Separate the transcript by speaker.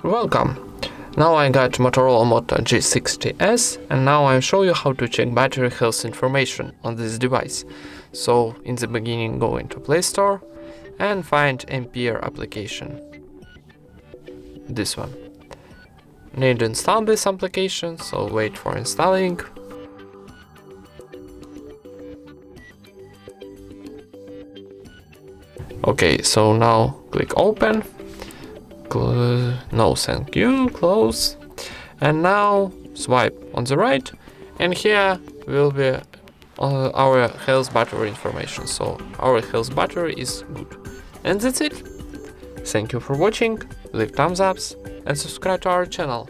Speaker 1: Welcome! Now I got Motorola Moto G60s, and now I'll show you how to check battery health information on this device. So in the beginning, go into Play Store and find Ampere application. This one. Need to install this application, so wait for installing. Okay, so now click open. No thank you, close. And now swipe on the right, and here will be our health battery information. So our health battery is good. And that's it. Thank you for watching, leave thumbs ups and subscribe to our channel.